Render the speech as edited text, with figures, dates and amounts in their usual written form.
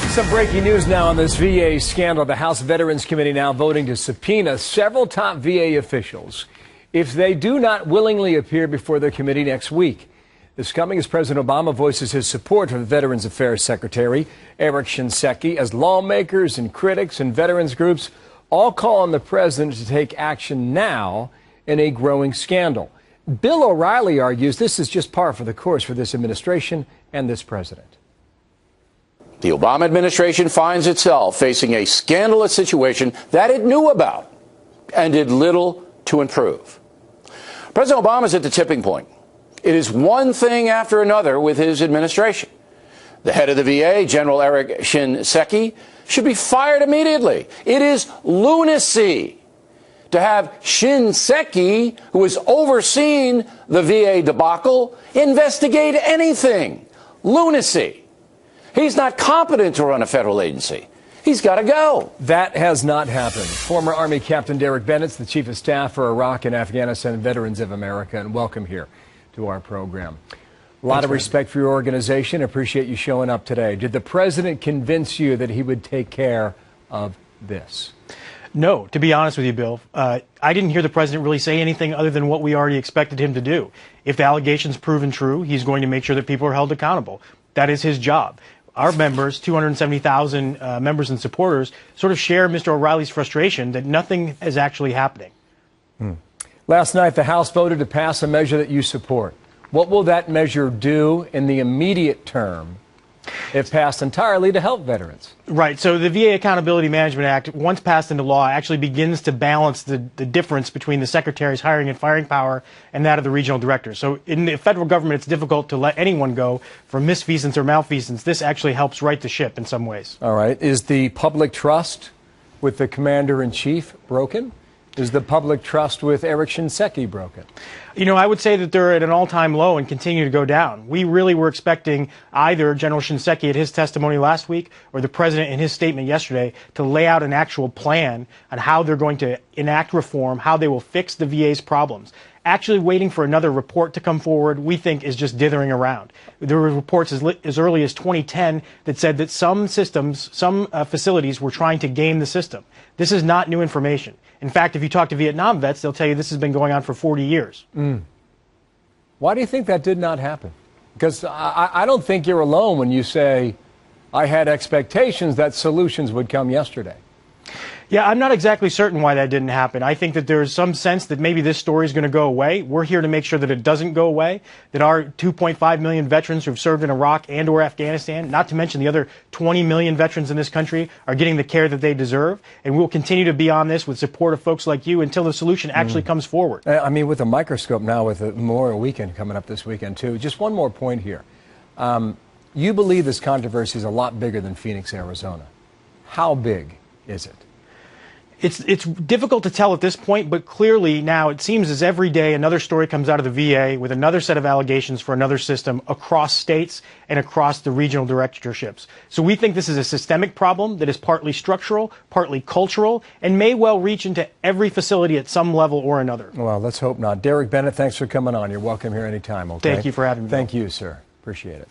Some breaking news now on this VA scandal. The House Veterans Committee now voting to subpoena several top VA officials if they do not willingly appear before their committee next week. This coming as President Obama voices his support for the Veterans Affairs Secretary, Eric Shinseki, as lawmakers and critics and veterans groups all call on the president to take action now in a growing scandal. Bill O'Reilly argues this is just par for the course for this administration and this president. The Obama administration finds itself facing a scandalous situation that it knew about and did little to improve. President Obama is at the tipping point. It is one thing after another with his administration. The head of the VA, General Eric Shinseki, should be fired immediately. It is lunacy to have Shinseki, who has overseen the VA debacle, investigate anything. Lunacy. He's not competent to run a federal agency. He's got to go. That has not happened. Former Army Captain Derek Bennett's the Chief of Staff for Iraq and Afghanistan Veterans of America, and welcome here to our program. A lot of respect for your organization. Appreciate you showing up today. Did the president convince you that he would take care of this? No, to be honest with you, Bill. I didn't hear the president really say anything other than what we already expected him to do. If the allegations proven true, he's going to make sure that people are held accountable. That is his job. Our members, 270,000 members and supporters, sort of share Mr. O'Reilly's frustration that nothing is actually happening. Last night, the House voted to pass a measure that you support. What will that measure do in the immediate term if passed entirely to help veterans? Right. So the VA Accountability Management Act, once passed into law, actually begins to balance the difference between the secretary's hiring and firing power and that of the regional director. So in the federal government, it's difficult to let anyone go for misfeasance or malfeasance. This actually helps right the ship in some ways. All right. Is the public trust with the commander-in-chief broken? Is the public trust with Eric Shinseki broken? You know, I would say that they're at an all-time low and continue to go down. We really were expecting either General Shinseki at his testimony last week or the president in his statement yesterday to lay out an actual plan on how they're going to enact reform, how they will fix the VA's problems. Actually waiting for another report to come forward, we think, is just dithering around. There were reports as early as 2010 that said that some systems, some facilities were trying to game the system. This is not new information. In fact, if you talk to Vietnam vets, they'll tell you this has been going on for 40 years. Why do you think that did not happen? Because I don't think you're alone when you say, I had expectations that solutions would come yesterday. Yeah, I'm not exactly certain why that didn't happen. I think that there's some sense that maybe this story is going to go away. We're here to make sure that it doesn't go away, that our 2.5 million veterans who've served in Iraq and or Afghanistan, not to mention the other 20 million veterans in this country, are getting the care that they deserve. And we'll continue to be on this with support of folks like you until the solution actually comes forward. I mean, with a microscope now, with the Memorial Weekend coming up this weekend, too. Just one more point here. You believe this controversy is a lot bigger than Phoenix, Arizona. How big is it? It's difficult to tell at this point, but clearly now it seems as every day another story comes out of the VA with another set of allegations for another system across states and across the regional directorships. So we think this is a systemic problem that is partly structural, partly cultural, and may well reach into every facility at some level or another. Well, let's hope not. Derek Bennett, thanks for coming on. You're welcome here anytime, okay? Thank you for having me. Thank you, sir. Appreciate it.